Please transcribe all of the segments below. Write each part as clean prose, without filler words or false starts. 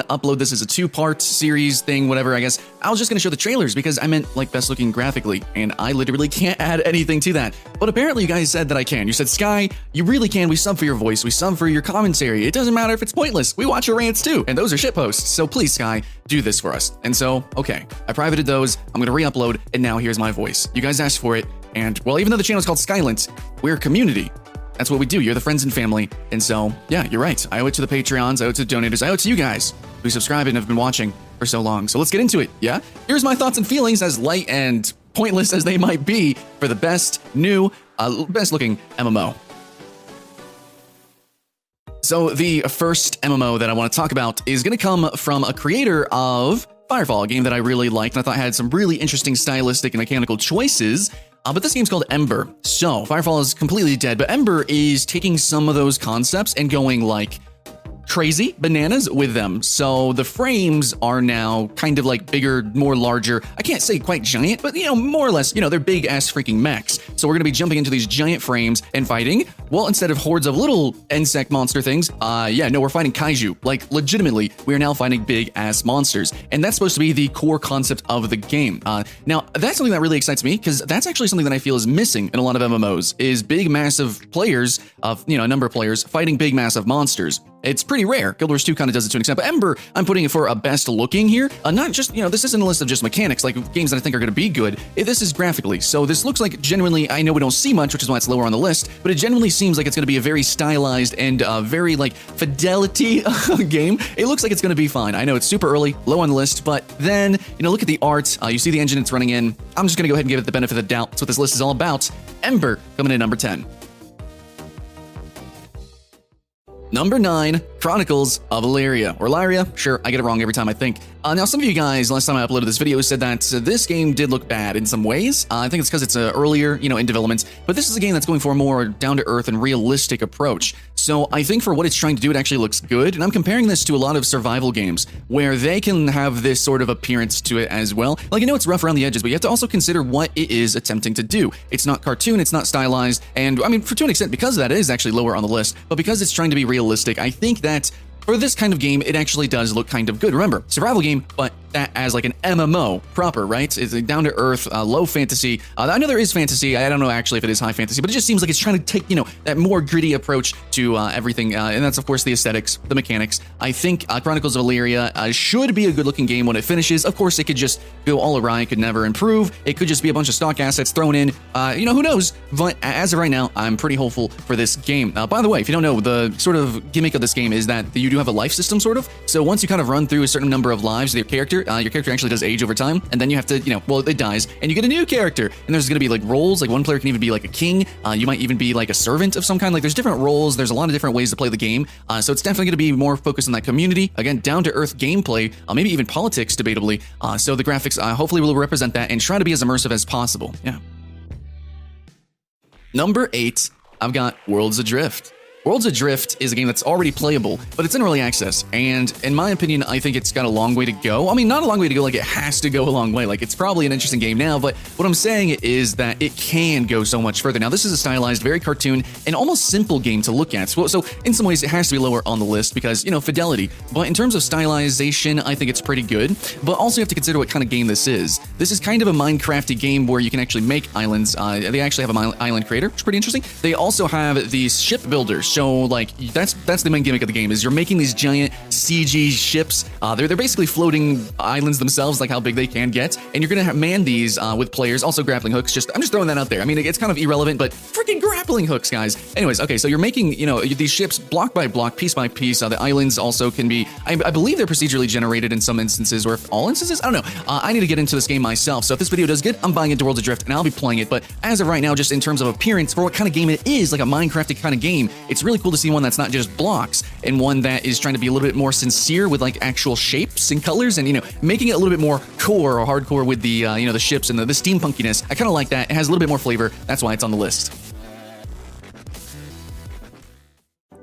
upload this as a two-part series thing, whatever, I guess. I was just gonna show the trailers because I meant like best looking graphically, and I literally can't add anything to that. But apparently you guys said that I can. You said, Sky, you really can. We sub for your voice. We sub for your commentary. It doesn't matter if it's pointless. We watch your rants too, and those are shitposts. So please, Sky, do this for us. And so, okay, I privated those. I'm gonna re-upload, and now here's my voice. You guys asked for it, and well, even though the channel is called Skylent, we're a community. That's what we do. You're the friends and family. And so, yeah, you're right. I owe it to the Patreons. I owe it to the donators. I owe it to you guys who subscribe and have been watching for so long. So let's get into it, yeah? Here's my thoughts and feelings, as light and pointless as they might be, for the best new, best looking MMO. So the first MMO that I want to talk about is going to come from a creator of Firefall, a game that I really liked and I thought had some really interesting stylistic and mechanical choices. But this game's called Ember. So Firefall is completely dead, but Ember is taking some of those concepts and going like crazy bananas with them. So the frames are now kind of like bigger, more larger. I can't say quite giant, but more or less, they're big ass freaking mechs. So we're gonna be jumping into these giant frames and fighting. Well, instead of hordes of little insect monster things, we're fighting kaiju. Like legitimately, we are now fighting big ass monsters. And that's supposed to be the core concept of the game. Now that's something that really excites me because that's actually something that I feel is missing in a lot of MMOs is big massive players of, a number of players fighting big massive monsters. It's pretty rare. Guild Wars 2 kind of does it to an extent, but Ember, I'm putting it for a best looking here. Not just, this isn't a list of just mechanics, like games that I think are going to be good. This is graphically. So this looks like genuinely, I know we don't see much, which is why it's lower on the list, but it genuinely seems like it's going to be a very stylized and very like fidelity game. It looks like it's going to be fine. I know it's super early, low on the list, but then, look at the art. You see the engine it's running in. I'm just going to go ahead and give it the benefit of the doubt. That's what this list is all about. Ember coming in number 10. Number 9, Chronicles of Illyria, or Lyria. Sure, I get it wrong every time I think. Now, some of you guys, last time I uploaded this video, said that this game did look bad in some ways. I think it's because it's earlier, in development, but this is a game that's going for a more down-to-earth and realistic approach. So I think for what it's trying to do, it actually looks good, and I'm comparing this to a lot of survival games, where they can have this sort of appearance to it as well. Like, I know it's rough around the edges, but you have to also consider what it is attempting to do. It's not cartoon, it's not stylized, and I mean, to an extent, because of that, it is actually lower on the list, but because it's trying to be realistic, I think that for this kind of game, it actually does look kind of good. Remember, survival game, but that as like an MMO proper, right? It's a down-to-earth, low fantasy. I know there is fantasy. I don't know actually if it is high fantasy, but it just seems like it's trying to take, that more gritty approach to everything. And that's, of course, the aesthetics, the mechanics. I think Chronicles of Illyria should be a good-looking game when it finishes. Of course, it could just go all awry. It could never improve. It could just be a bunch of stock assets thrown in. Who knows? But as of right now, I'm pretty hopeful for this game. By the way, if you don't know, the sort of gimmick of this game is that you do have a life system, sort of. So once you kind of run through a certain number of lives with your character actually does age over time, and then you have to, it dies, and you get a new character, and there's gonna be like roles, like one player can even be like a king, you might even be like a servant of some kind, like there's different roles, there's a lot of different ways to play the game, so it's definitely gonna be more focused on that community, again, down-to-earth gameplay, maybe even politics, debatably, so the graphics hopefully will represent that and try to be as immersive as possible, yeah. Number 8, I've got Worlds Adrift. Worlds Adrift is a game that's already playable, but it's in early access, and in my opinion, I think it's got a long way to go. I mean, not a long way to go, like it has to go a long way, like it's probably an interesting game now, but what I'm saying is that it can go so much further. Now, this is a stylized, very cartoon, and almost simple game to look at, so in some ways, it has to be lower on the list because, fidelity, but in terms of stylization, I think it's pretty good, but also you have to consider what kind of game this is. This is kind of a Minecrafty game where you can actually make islands. They actually have an island creator, which is pretty interesting. They also have these ship builders. So like that's the main gimmick of the game is you're making these giant CG ships. They're basically floating islands themselves, like how big they can get, and you're gonna man these with players. Also grappling hooks. I'm just throwing that out there. I mean, it's kind of irrelevant, but freaking grappling hooks, guys. Anyways, okay, so you're making these ships block by block, piece by piece. The islands also can be, I believe they're procedurally generated in some instances, or if all instances, I don't know. I need to get into this game myself. So if this video does good, I'm buying into Worlds Adrift and I'll be playing it. But as of right now, just in terms of appearance, for what kind of game it is, like a Minecrafty kind of game, it's really cool to see one that's not just blocks and one that is trying to be a little bit more sincere with like actual shapes and colors and making it a little bit more core or hardcore with the the ships and the steampunkiness. I kind of like that. It has a little bit more flavor. That's why it's on the list.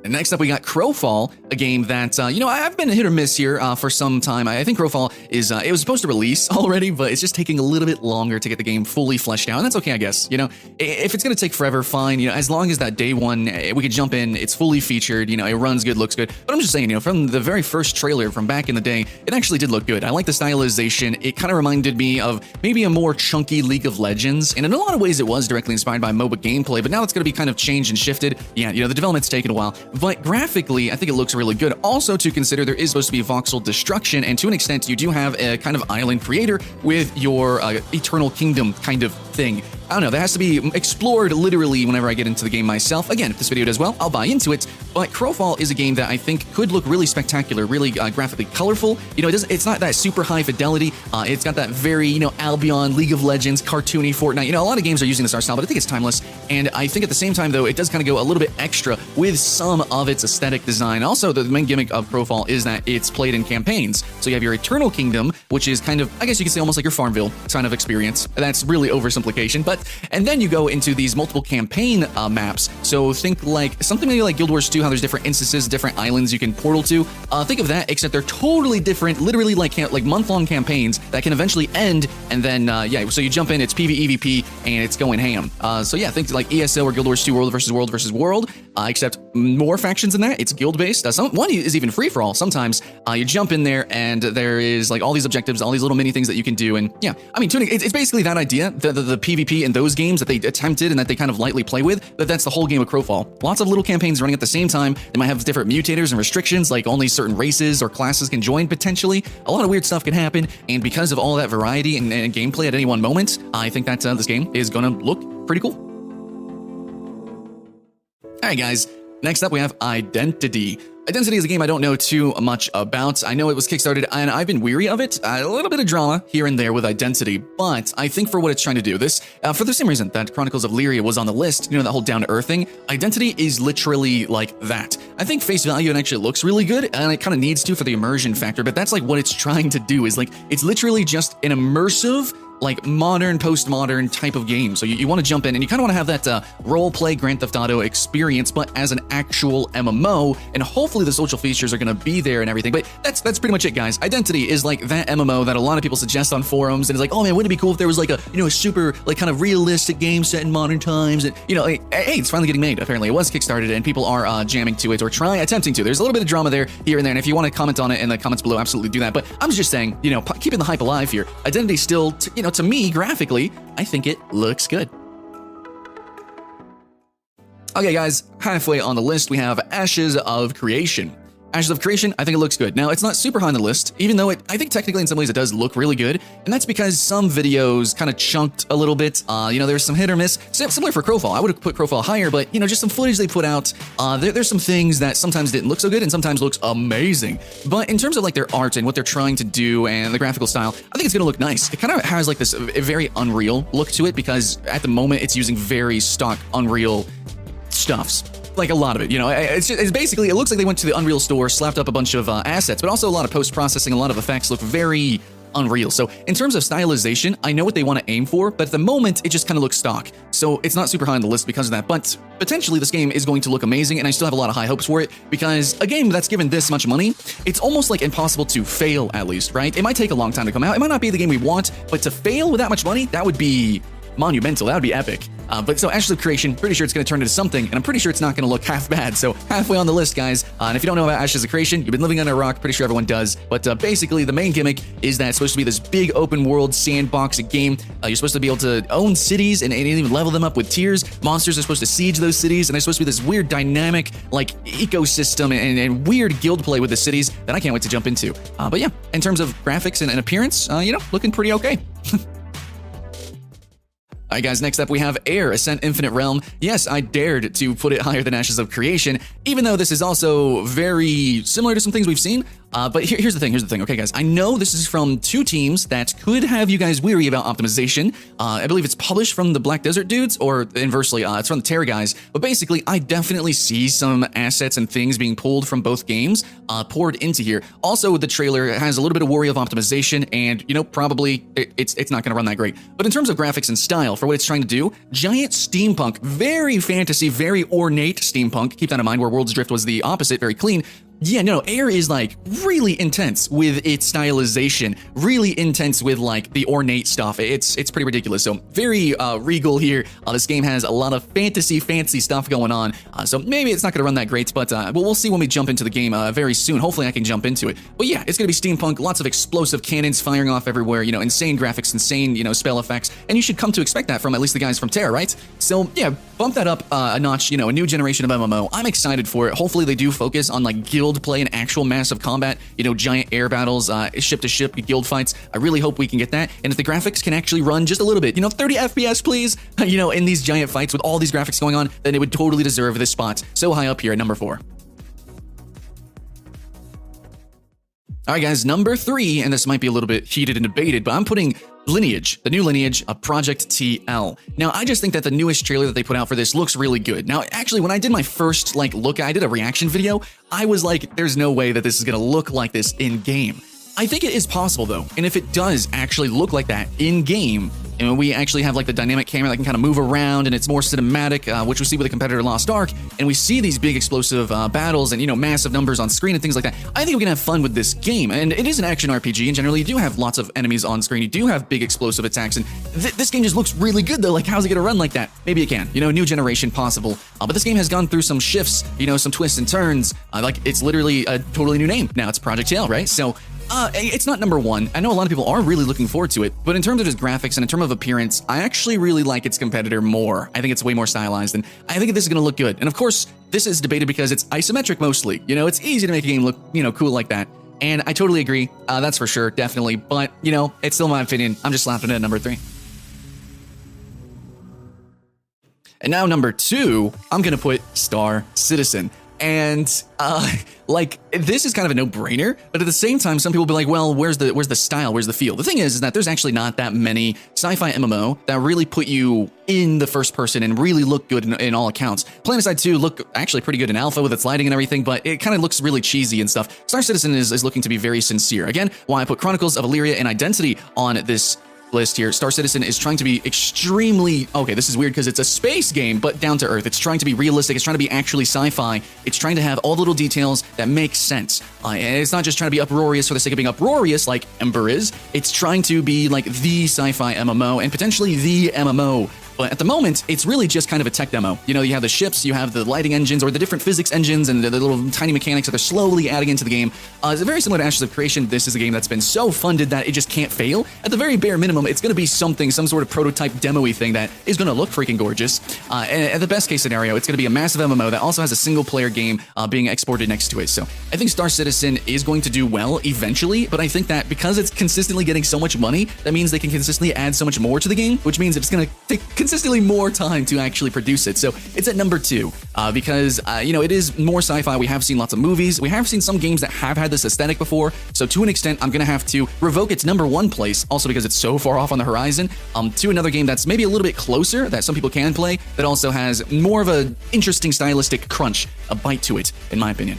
And next up, we got Crowfall, a game that, I've been hit or miss here for some time. I think Crowfall is, it was supposed to release already, but it's just taking a little bit longer to get the game fully fleshed out. And that's okay, I guess. If it's going to take forever, fine. As long as that day one, we could jump in, it's fully featured, it runs good, looks good. But I'm just saying, from the very first trailer from back in the day, it actually did look good. I like the stylization. It kind of reminded me of maybe a more chunky League of Legends. And in a lot of ways, it was directly inspired by MOBA gameplay, but now it's going to be kind of changed and shifted. Yeah, the development's taken a while. But graphically, I think it looks really good. Also, to consider, there is supposed to be voxel destruction, and to an extent, you do have a kind of island creator with your Eternal Kingdom kind of thing. I don't know, that has to be explored literally whenever I get into the game myself. Again, if this video does well, I'll buy into it. But Crowfall is a game that I think could look really spectacular, really graphically colorful. It's not that super high fidelity. It's got that very, Albion, League of Legends, cartoony Fortnite. A lot of games are using this art style, but I think it's timeless. And I think at the same time, though, it does kind of go a little bit extra with some of its aesthetic design. Also, the main gimmick of Crowfall is that it's played in campaigns. So you have your Eternal Kingdom, which is kind of, I guess you could say almost like your Farmville kind of experience. That's really oversimplification, and then you go into these multiple campaign maps. So think like something maybe like Guild Wars 2, how there's different instances, different islands you can portal to. Think of that, except they're totally different, literally like month-long campaigns that can eventually end. And then, so you jump in, it's PvEVP, and it's going ham. So yeah, think like ESO or Guild Wars 2 World versus World versus World, except more factions than that. It's guild-based. One is even free-for-all. Sometimes you jump in there, and there is like all these objectives, all these little mini things that you can do. And yeah, I mean, it's basically that idea, the PvP in those games that they attempted and that they kind of lightly play with, that's the whole game of Crowfall. Lots of little campaigns running at the same time. They might have different mutators and restrictions, like only certain races or classes can join potentially. A lot of weird stuff can happen, and because of all that variety and gameplay at any one moment, I think that this game is gonna look pretty cool. Alright guys, next up we have Identity. Identity is a game I don't know too much about. I know it was kickstarted, and I've been weary of it. A little bit of drama here and there with Identity, but I think for what it's trying to do, this, for the same reason that Chronicles of Lyria was on the list, that whole down-to-earth thing, Identity is literally like that. I think face value, it actually looks really good, and it kind of needs to for the immersion factor, but that's like what it's trying to do, is like, it's literally just an immersive, like modern, postmodern type of game. So you want to jump in and you kind of want to have that role-play Grand Theft Auto experience, but as an actual MMO, and hopefully the social features are going to be there and everything. But that's pretty much it, guys. Identity is like that MMO that a lot of people suggest on forums, and it's like, oh man, wouldn't it be cool if there was like a super like kind of realistic game set in modern times? And hey, it's finally getting made. Apparently, it was kickstarted, and people are jamming to it or attempting to. There's a little bit of drama there, here and there. And if you want to comment on it in the comments below, absolutely do that. But I'm just saying, keeping the hype alive here. Identity still, to me, graphically, I think it looks good. Okay, guys, halfway on the list, we have Ashes of Creation. Ashes of Creation, I think it looks good. Now, it's not super high on the list, even though I think technically in some ways it does look really good, and that's because some videos kind of chunked a little bit. There's some hit or miss. Similar for Crowfall. I would have put Crowfall higher, but, just some footage they put out, there's some things that sometimes didn't look so good and sometimes looks amazing. But in terms of like their art and what they're trying to do and the graphical style, I think it's gonna look nice. It kind of has like this very Unreal look to it, because at the moment it's using very stock Unreal stuffs. Like a lot of it, it's basically, it looks like they went to the Unreal store, slapped up a bunch of assets, but also a lot of post-processing, a lot of effects look very Unreal. So in terms of stylization, I know what they want to aim for, but at the moment, it just kind of looks stock. So it's not super high on the list because of that, but potentially this game is going to look amazing, and I still have a lot of high hopes for it, because a game that's given this much money, it's almost like impossible to fail, at least, right? It might take a long time to come out. It might not be the game we want, but to fail with that much money, that would be monumental. That would be epic. But so Ashes of Creation, pretty sure it's going to turn into something, and I'm pretty sure it's not going to look half bad. So halfway on the list, guys. And if you don't know about Ashes of Creation, you've been living under a rock. Pretty sure everyone does. But basically, the main gimmick is that it's supposed to be this big open world sandbox game. You're supposed to be able to own cities and even level them up with tiers. Monsters are supposed to siege those cities, and there's supposed to be this weird dynamic like ecosystem and weird guild play with the cities that I can't wait to jump into. But yeah, in terms of graphics and appearance, looking pretty okay. All right, guys, next up we have Air, Ascent Infinite Realm. Yes, I dared to put it higher than Ashes of Creation, even though this is also very similar to some things we've seen. But here's the thing. Okay, guys, I know this is from two teams that could have you guys weary about optimization. I believe it's published from the Black Desert dudes, or inversely, it's from the Terra guys. But basically, I definitely see some assets and things being pulled from both games, poured into here. Also, the trailer has a little bit of worry of optimization, and, you know, probably it's not going to run that great. But in terms of graphics and style, for what it's trying to do, giant steampunk, very fantasy, very ornate steampunk. Keep that in mind, where World's Drift was the opposite, very clean. Yeah, no, Air is like really intense with its stylization, really intense with like the ornate stuff. It's pretty ridiculous. So very regal here. This game has a lot of fancy stuff going on. So maybe it's not going to run that great, but we'll see when we jump into the game very soon. Hopefully I can jump into it. But yeah, it's going to be steampunk, lots of explosive cannons firing off everywhere, you know, insane graphics, insane, you know, spell effects. And you should come to expect that from at least the guys from Terra, right? So yeah, bump that up a notch, you know, a new generation of MMO. I'm excited for it. Hopefully they do focus on like guild play and actual massive combat, you know, giant air battles, ship to ship guild fights. I really hope we can get that. And if the graphics can actually run just a little bit, you know, 30 FPS, please, you know, in these giant fights with all these graphics going on, then it would totally deserve this spot so high up here at number 4. All right, guys, number 3, and this might be a little bit heated and debated, but I'm putting Lineage, the new Lineage of Project TL. Now, I just think that the newest trailer that they put out for this looks really good. Now, actually, when I did my first, look, I did a reaction video, I was like, there's no way that this is gonna look like this in-game. I think it is possible, though, and if it does actually look like that in-game, and we actually have like the dynamic camera that can kind of move around and it's more cinematic, which we see with the competitor Lost Ark, and we see these big explosive battles and, you know, massive numbers on screen and things like that. I think we can have fun with this game, and it is an action RPG, and generally you do have lots of enemies on screen, you do have big explosive attacks, and this game just looks really good though. Like, how's it gonna run like that? Maybe it can, you know, new generation possible, but this game has gone through some shifts, you know, some twists and turns, like it's literally a totally new name. Now it's Project TL, right? So it's not number 1. I know a lot of people are really looking forward to it, but in terms of just graphics and in terms of appearance, I actually really like its competitor more. I think it's way more stylized, and I think this is going to look good. And of course, this is debated because it's isometric mostly. You know, it's easy to make a game look, you know, cool like that. And I totally agree. That's for sure, definitely. But, you know, it's still my opinion. I'm just slapping it at number 3. And now number 2, I'm going to put Star Citizen. And like, this is kind of a no-brainer, but at the same time, some people will be like, well, where's the style, where's the feel? The thing is that there's actually not that many sci-fi MMO that really put you in the first person and really look good in all accounts. PlanetSide 2 look actually pretty good in alpha with its lighting and everything, but it kind of looks really cheesy and stuff. Star Citizen is looking to be very sincere. Again, why I put Chronicles of Illyria and Identity on this list here. Star Citizen is trying to be extremely, okay, this is weird because it's a space game, but down to earth. It's trying to be realistic. It's trying to be actually sci-fi. It's trying to have all the little details that make sense. And it's not just trying to be uproarious for the sake of being uproarious like Ember is. It's trying to be like the sci-fi MMO and potentially the MMO. But at the moment, it's really just kind of a tech demo. You know, you have the ships, you have the lighting engines, or the different physics engines, and the little tiny mechanics that they're slowly adding into the game. It's very similar to Ashes of Creation. This is a game that's been so funded that it just can't fail. At the very bare minimum, it's going to be something, some sort of prototype demo-y thing that is going to look freaking gorgeous. And at the best case scenario, it's going to be a massive MMO that also has a single-player game being exported next to it. So I think Star Citizen is going to do well eventually, but I think that because it's consistently getting so much money, that means they can consistently add so much more to the game, which means it's going to take consistently more time to actually produce it. So it's at number 2 because, you know, it is more sci-fi. We have seen lots of movies. We have seen some games that have had this aesthetic before. So to an extent, I'm going to have to revoke its number 1 place, also because it's so far off on the horizon, to another game that's maybe a little bit closer, that some people can play, that also has more of an interesting stylistic crunch, a bite to it, in my opinion.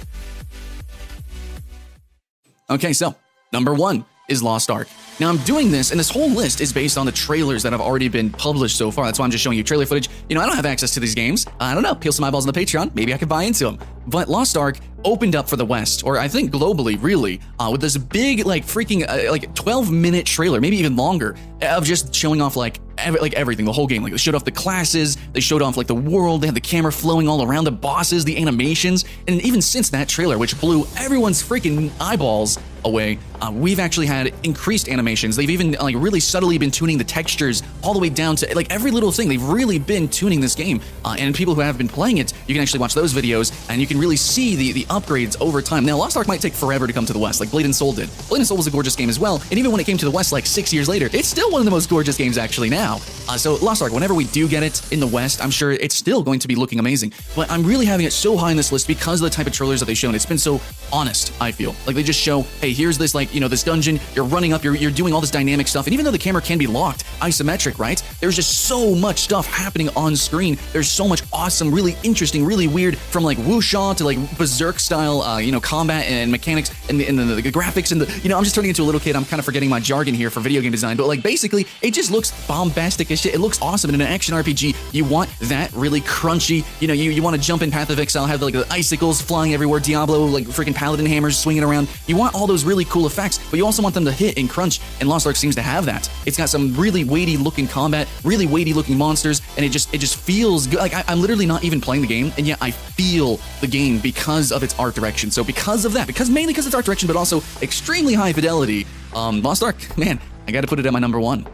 Okay, so number 1 is Lost Ark. Now I'm doing this, and this whole list is based on the trailers that have already been published so far. That's why I'm just showing you trailer footage. You know, I don't have access to these games. I don't know, peel some eyeballs on the Patreon. Maybe I could buy into them. But Lost Ark opened up for the West, or I think globally, really, with this big, like, freaking, like, 12-minute trailer, maybe even longer, of just showing off, like everything, the whole game. Like, they showed off the classes, they showed off, like, the world, they had the camera flowing all around the bosses, the animations, and even since that trailer, which blew everyone's freaking eyeballs away, we've actually had increased animations. They've even, like, really subtly been tuning the textures all the way down to, like, every little thing. They've really been tuning this game, and people who have been playing it, you can actually watch those videos, and you can really see the upgrades over time. Now, Lost Ark might take forever to come to the West, like Blade and Soul did. Blade and Soul was a gorgeous game as well, and even when it came to the West, like, 6 years later, it's still one of the most gorgeous games, actually, now. now. So Lost Ark, whenever we do get it in the West, I'm sure it's still going to be looking amazing. But I'm really having it so high on this list because of the type of trailers that they've shown. It's been so honest, I feel. Like, they just show, hey, here's this, like, you know, this dungeon, you're running up, you're doing all this dynamic stuff. And even though the camera can be locked, isometric, right? There's just so much stuff happening on screen. There's so much awesome, really interesting, really weird, from like wuxia to like berserk style, you know, combat and mechanics and the graphics and the, you know, I'm just turning into a little kid. I'm kind of forgetting my jargon here for video game design, but like basically it just looks bombastic as shit. It looks awesome. And in an action RPG, you want that really crunchy, you know, you want to jump in Path of Exile, have like the icicles flying everywhere, Diablo, like freaking paladin hammers swinging around. You want all those really cool effects, but you also want them to hit and crunch, and Lost Ark seems to have that. It's got some really weighty looking combat, really weighty looking monsters, and it just feels good. Like I'm literally not even playing the game, and yet I feel the game because of its art direction. So because of that, mainly because it's art direction, but also extremely high fidelity, Lost Ark, man, I gotta put it at my number 1.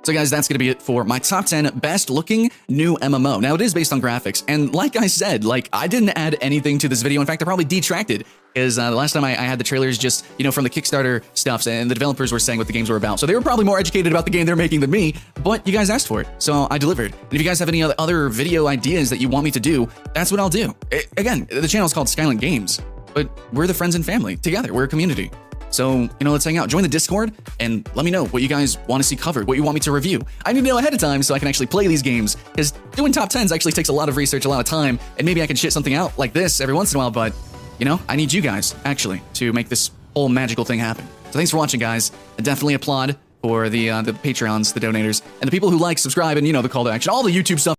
So guys, that's going to be it for my top 10 best looking new MMO. Now, it is based on graphics, and like I said, like I didn't add anything to this video. In fact, I probably detracted, because the last time I had the trailers just, you know, from the Kickstarter stuff, and the developers were saying what the games were about. So they were probably more educated about the game they're making than me, but you guys asked for it, so I delivered. And if you guys have any other video ideas that you want me to do, that's what I'll do. Again, the channel is called Skylent Games, but we're the friends and family together. We're a community. So, you know, let's hang out. Join the Discord and let me know what you guys want to see covered, what you want me to review. I need to know ahead of time so I can actually play these games, because doing top 10s actually takes a lot of research, a lot of time, and maybe I can shit something out like this every once in a while, but, you know, I need you guys, actually, to make this whole magical thing happen. So thanks for watching, guys. I definitely applaud for the Patreons, the donators, and the people who like, subscribe, and, you know, the call to action, all the YouTube stuff.